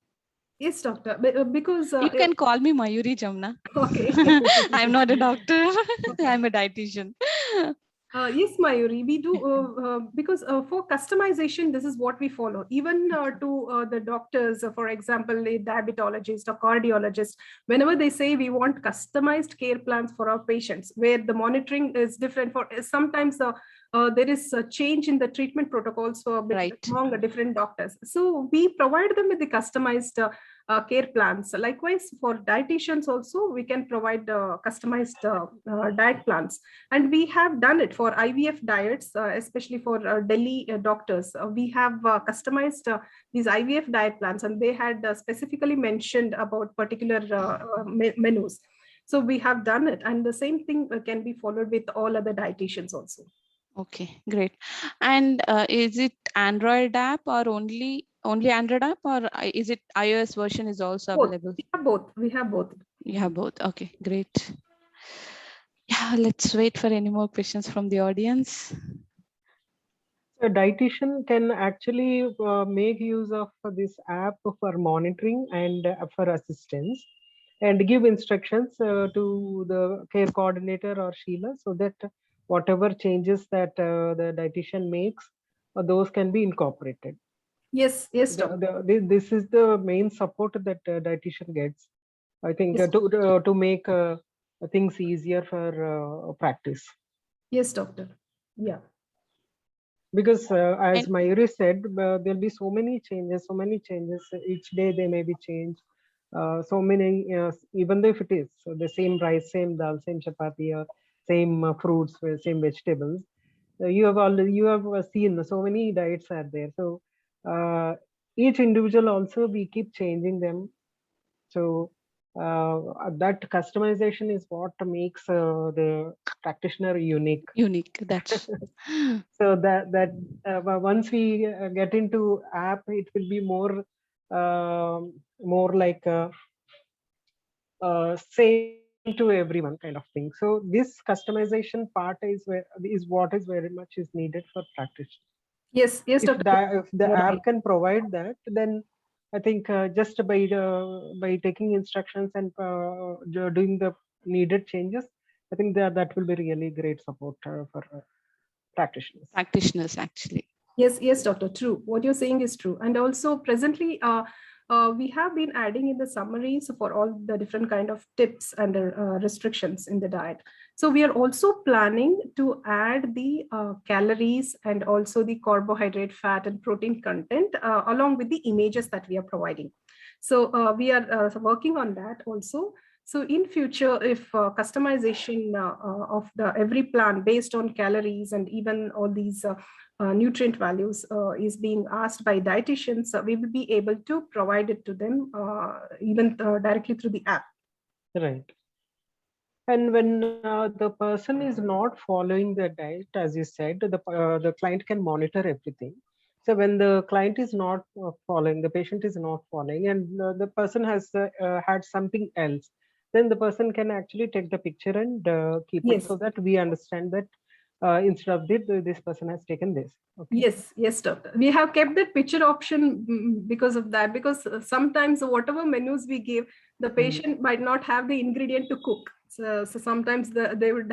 Yes, doctor. Because You can call me Mayuri, Jamuna. okay. I'm not a doctor. I'm a dietitian. Yes, Mayuri, we do, because for customization, this is what we follow. Even to the doctors, for example, a diabetologist or cardiologist, whenever they say we want customized care plans for our patients, where the monitoring is different, for sometimes there is a change in the treatment protocols for among the different doctors. So we provide them with the customized care plans. Likewise, for dietitians also, we can provide customized diet plans. And we have done it for IVF diets, especially for Delhi doctors. We have customized these IVF diet plans, and they had specifically mentioned about particular menus. So we have done it, and the same thing can be followed with all other dietitians also. Okay, great. And is it Android app, or only Android app, or is it iOS version is also available? We have both. We have both. You have both. Okay, great. Yeah, let's wait for any more questions from the audience. A dietitian can actually make use of this app for monitoring and for assistance, and give instructions to the care coordinator or Sheila, so that whatever changes that the dietitian makes, those can be incorporated. Yes, doctor. This is the main support that dietitian gets, I think, Yes. to make things easier for practice. Yes, doctor. Yeah. Because as Mayuri said, there'll be so many changes each day. They may be changed. So many, even though if it is the same rice, same dal, same chapati, or same fruits, same vegetables, you have seen so many diets are there. So each individual also, we keep changing them. So that customization is what makes the practitioner unique. That's So that once we get into app, it will be more like same to everyone kind of thing. So this customization part is what is very much is needed for practitioners. Yes, yes, If Dr. the You're app right. can provide that, then I think just by taking instructions and doing the needed changes, I think that will be really great support for practitioners. Practitioners, actually. Yes, yes, doctor, true. What you're saying is true. And also presently, we have been adding in the summaries for all the different kind of tips and restrictions in the diet. So we are also planning to add the calories and also the carbohydrate, fat and protein content along with the images that we are providing. So we are working on that also. So in future, if customization of the every plan based on calories and even all these nutrient values is being asked by dietitians, we will be able to provide it to them even directly through the app. Right. And when the person is not following the diet, as you said, the client can monitor everything. So when the client is not following, the patient is not following, and the person has had something else, then the person can actually take the picture and keep it, Yes. so that we understand that instead of this person has taken this. Okay. Yes, yes, doctor. We have kept that picture option because of that, because sometimes whatever menus we give, the patient might not have the ingredient to cook. So sometimes they would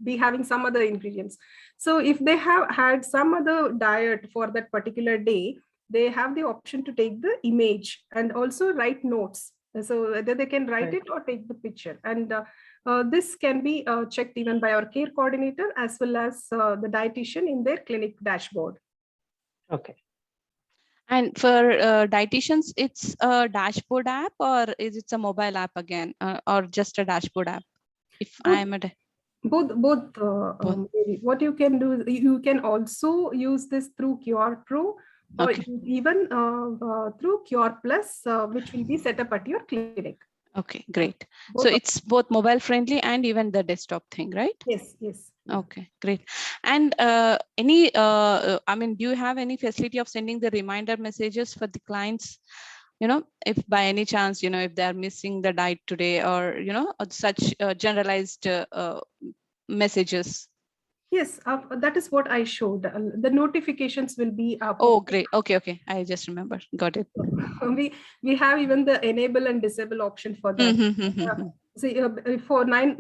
be having some other ingredients. So if they have had some other diet for that particular day, they have the option to take the image and also write notes. So whether they can write Right. it or take the picture. And this can be checked even by our care coordinator as well as the dietitian in their clinic dashboard. Okay. And for dietitians, it's a dashboard app, or is it a mobile app again, or just a dashboard app? If I'm at both. What you can do is you can also use this through QR Pro or Okay. even through QR Plus, which will be set up at your clinic. Okay, great. Both So of- it's both mobile friendly and even the desktop thing, right? Yes, yes. Okay, great. And I mean, do you have any facility of sending the reminder messages for the clients? You know, if by any chance, you know, if they're missing the diet today, or, you know, such generalized messages. Yes, that is what I showed. The notifications will be up. Oh, great. Okay, okay. I just remember. Got it. We have even the enable and disable option for that. See, for 9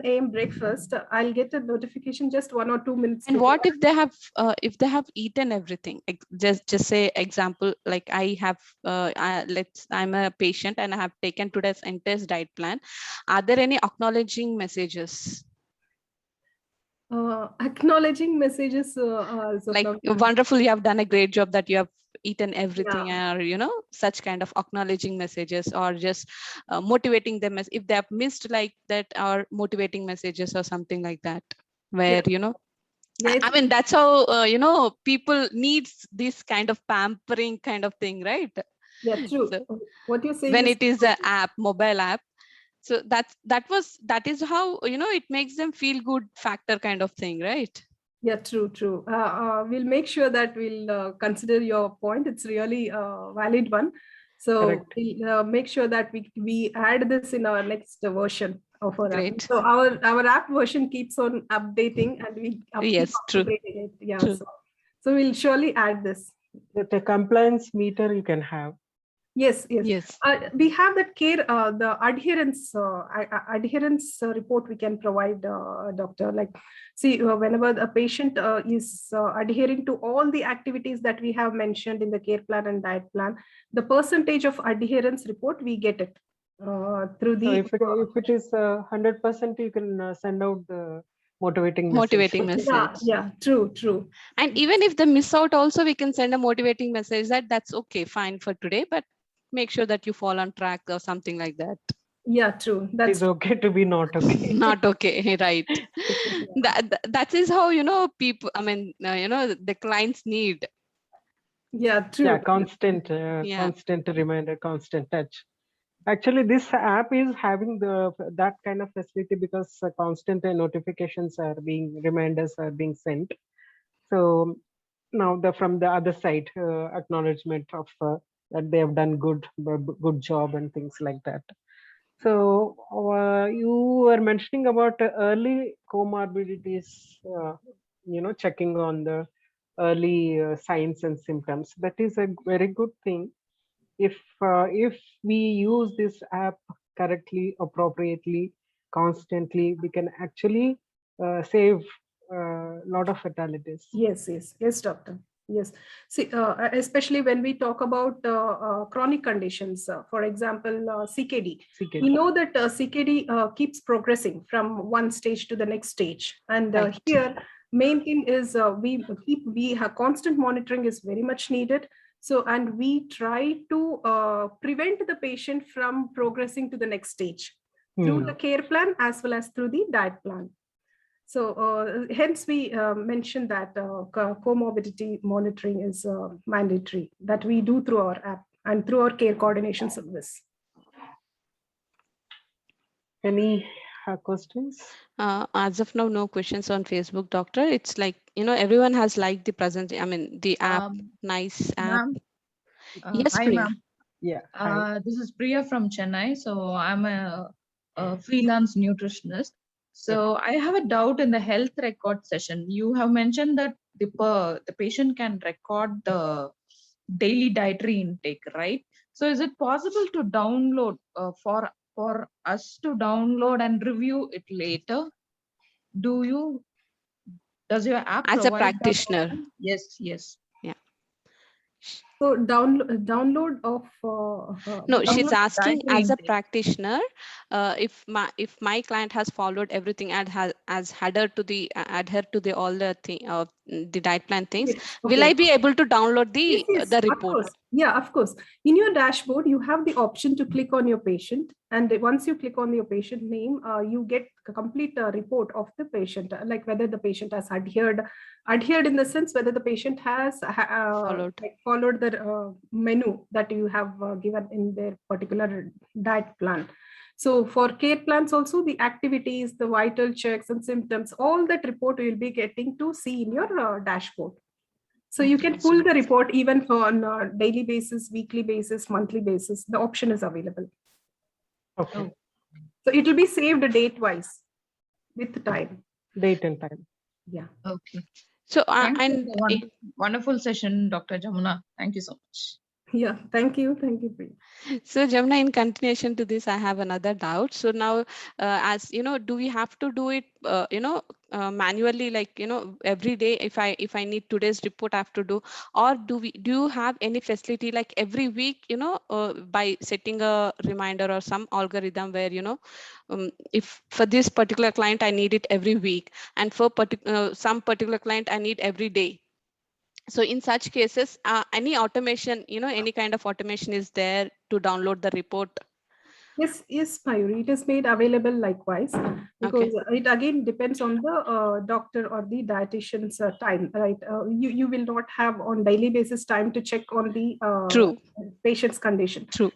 a.m. breakfast, I'll get a notification just 1 or 2 minutes. And before. what if they have eaten everything? Just say example, like I have I'm a patient and I have taken today's entire diet plan. Are there any acknowledging messages? Acknowledging messages, Like, wonderful, you have done a great job that you have eaten everything, or, you know, such kind of acknowledging messages, or just motivating them, as if they have missed like that, or motivating messages or something like that, where, you know, I mean, that's how, you know, people needs this kind of pampering kind of thing, right? Yeah, true. So what you're saying when is it is an app, mobile app, so that is how, you know, it makes them feel good factor kind of thing, right? Yeah, true. We'll make sure that we'll consider your point. It's really a valid one. So Correct. we'll make sure that we add this in our next version of our app. Great. So our app version keeps on updating and we Yes, keep true. upgrading it. Yeah. True. So we'll surely add this. The compliance meter you can have. Yes, yes. Yes. We have that care, the adherence report we can provide, doctor. Like, see, whenever a patient is adhering to all the activities that we have mentioned in the care plan and diet plan, the percentage of adherence report, we get it through the. So if it is 100%, you can send out the motivating message. Yeah, true. And even if they miss out also, we can send a motivating message that that's okay, fine for today, but make sure that you fall on track or something like that. Yeah, true. It's okay to be not okay. Not okay, right? That is how, you know, people, I mean, you know, the clients need. Yeah, true. Yeah, constant reminder, constant touch. Actually, this app is having that kind of facility because constant notifications are reminders are being sent. So now from the other side, acknowledgement of that they have done good job and things like that. So you were mentioning about early comorbidities, checking on the early signs and symptoms. That is a very good thing. If we use this app correctly, appropriately, constantly, we can actually save a lot of fatalities. Yes, doctor. Yes. See, especially when we talk about chronic conditions, for example, CKD. CKD. We know that CKD keeps progressing from one stage to the next stage. And Right. here, main thing is we have constant monitoring is very much needed. So, and we try to prevent the patient from progressing to the next stage through the care plan as well as through the diet plan. So hence we mentioned that comorbidity monitoring is mandatory that we do through our app and through our care coordination service. Any questions? As of now, no questions on Facebook, doctor. It's like, everyone has liked the the app, nice app. Yes, hi, Priya. ma'am. Yeah. This is Priya from Chennai. So I'm a freelance nutritionist. So I have a doubt in the health record session. You have mentioned that the patient can record the daily dietary intake, right? So is it possible to download for us to download and review it later? Does your app As a provide that practitioner? option? Yes. Yeah. So download of No, she's asking dietary as a intake. practitioner, if my client has followed everything and has adhered to the all the diet plan things, Okay. will I be able to download the Yes, the of report? course. Yeah, of course. In your dashboard, you have the option to click on your patient. And once you click on your patient name, you get a complete report of the patient, like whether the patient has adhered in the sense whether the patient has followed the menu that you have given in their particular diet plan. So for care plans also, the activities, the vital checks and symptoms, all that report you will be getting to see in your dashboard. So you can pull the report even on a daily basis, weekly basis, monthly basis. The option is available. Okay. So it will be saved date-wise with time. Date and time. Yeah. Okay. So Thanks for the wonderful session, Dr. Jamuna. Thank you so much. Yeah, thank you. Thank you, Priya. So Jamuna, in continuation to this, I have another doubt. So now, as you know, do we have to do it, manually, like, every day? If I need today's report, I have to do, or do you have any facility like every week, by setting a reminder or some algorithm where, if for this particular client, I need it every week, and for some particular client, I need every day. So in such cases, any automation, any kind of automation is there to download the report? Yes, Mayuri, it is made available likewise, because it again depends on the doctor or the dietitian's time, right? You will not have on daily basis time to check on the patient's condition. True.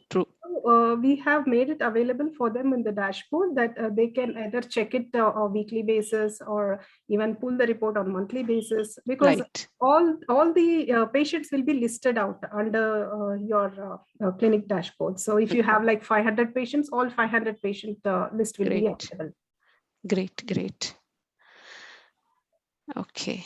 We have made it available for them in the dashboard that they can either check it on a weekly basis or even pull the report on monthly basis, because all the patients will be listed out under your clinic dashboard. So if you have like 500 patients, all 500 patient list will be available. Great. Okay.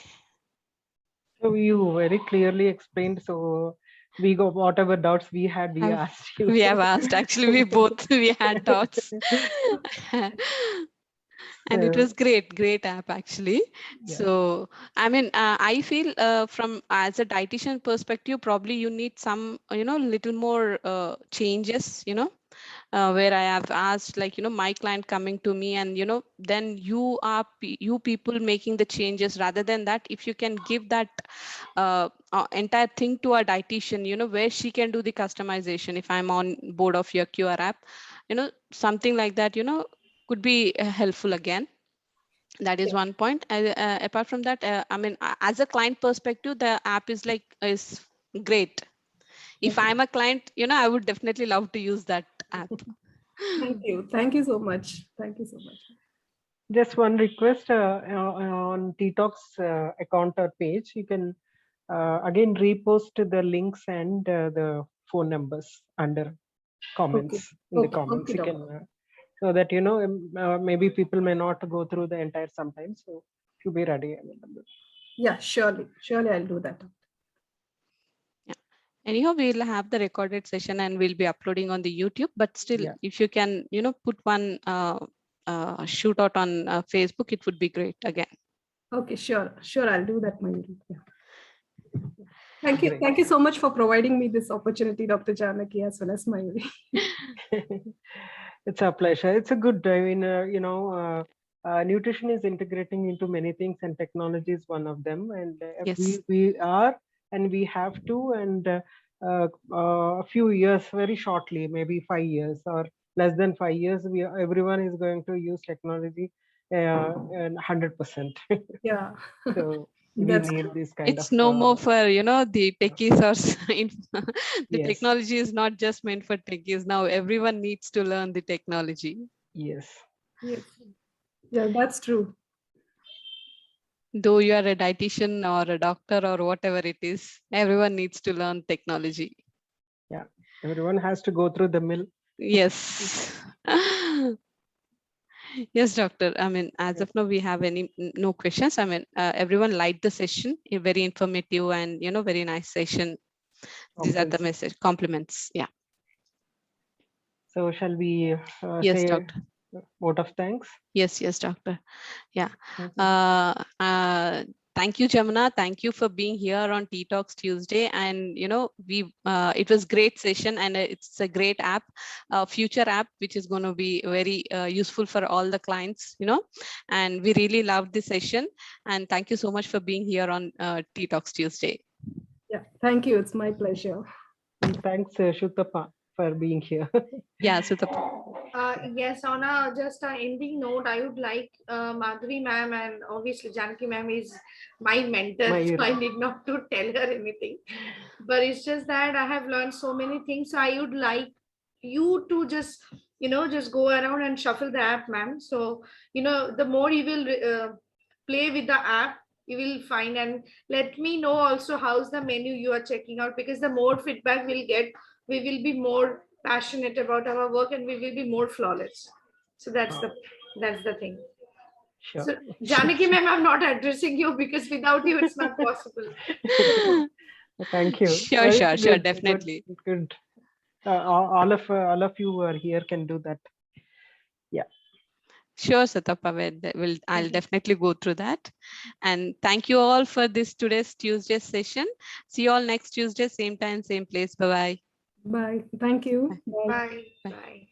So you very clearly explained. So we got whatever doubts we had, we asked you. We have asked. Actually, we had doubts. And it was great app actually. Yeah. So I mean, I feel from as a dietitian perspective, probably you need some little more changes, where I have asked, like, my client coming to me, and then you people making the changes. Rather than that, if you can give that entire thing to a dietitian, where she can do the customization. If I'm on board of your QR app, something like that, could be helpful again. That is one point. Apart from that, I mean, as a client perspective, the app is great. If I'm a client, I would definitely love to use that app. Thank you so much. Just one request, on Detox account or page, you can again repost the links and the phone numbers under comments. In the comments, you can so that, you know, maybe people may not go through the entire sometimes. So to be ready. Yeah, surely. Surely I'll do that. Anyhow, we'll have the recorded session and we'll be uploading on the YouTube, but still, Yeah. if you can, you know, put one shootout on Facebook, it would be great again. Okay, sure. Sure, I'll do that, Mayuri. Yeah. Thank you. Great. Thank you so much for providing me this opportunity, Dr. Janaki, as well as Mayuri. It's a pleasure. It's a good, I mean, you know, nutrition is integrating into many things, and technology is one of them. And Yes. we are, and we have to, and a few years, very shortly, maybe 5 years or less than 5 years, everyone is going to use technology and 100%. Yeah. So we That's need this kind It's of. no more for, you know, the techies or the Yes. technology is not just meant for techies. Now everyone needs to learn the technology. Yes. yes. Yeah, that's true. Though you are a dietitian or a doctor or whatever it is, everyone needs to learn technology. Yeah. Everyone has to go through the mill. Yes. Yes, doctor. I mean, as of now, we have no questions. I mean, everyone liked the session, very informative and, you know, very nice session. These are the message compliments. Yeah. So shall we Yes, say doctor. vote of thanks? Yes, yes, doctor. Yeah. Thank you, Jamuna. Thank you for being here on Tea Talks Tuesday. And, you know, it was great session, and it's a great app, future app, which is going to be very useful for all the clients, you know, and we really loved this session. And thank you so much for being here on Tea Talks Tuesday. Yeah, thank you. It's my pleasure. And thanks, Shuttappa, for being here. Yeah, Shuttappa. Yes, on a just an ending note, I would like Madhuri ma'am, and obviously Janaki ma'am is my mentor, so I need not to tell her anything. But it's just that I have learned so many things. So I would like you to just, you know, just go around and shuffle the app, ma'am. So, you know, the more you will play with the app, you will find, and let me know also how's the menu you are checking out, because the more feedback we'll get, we will be more passionate about our work and we will be more flawless. So that's the thing. Sure. So Janaki ma'am, I'm not addressing you because without you it's not possible. Thank you. Sure, sure, definitely. Good. All of you who are here can do that. Yeah. Sure, Satapa, I'll definitely go through that. And thank you all for today's Tuesday session. See you all next Tuesday, same time, same place. Bye-bye. Bye. Thank you. Bye. Bye.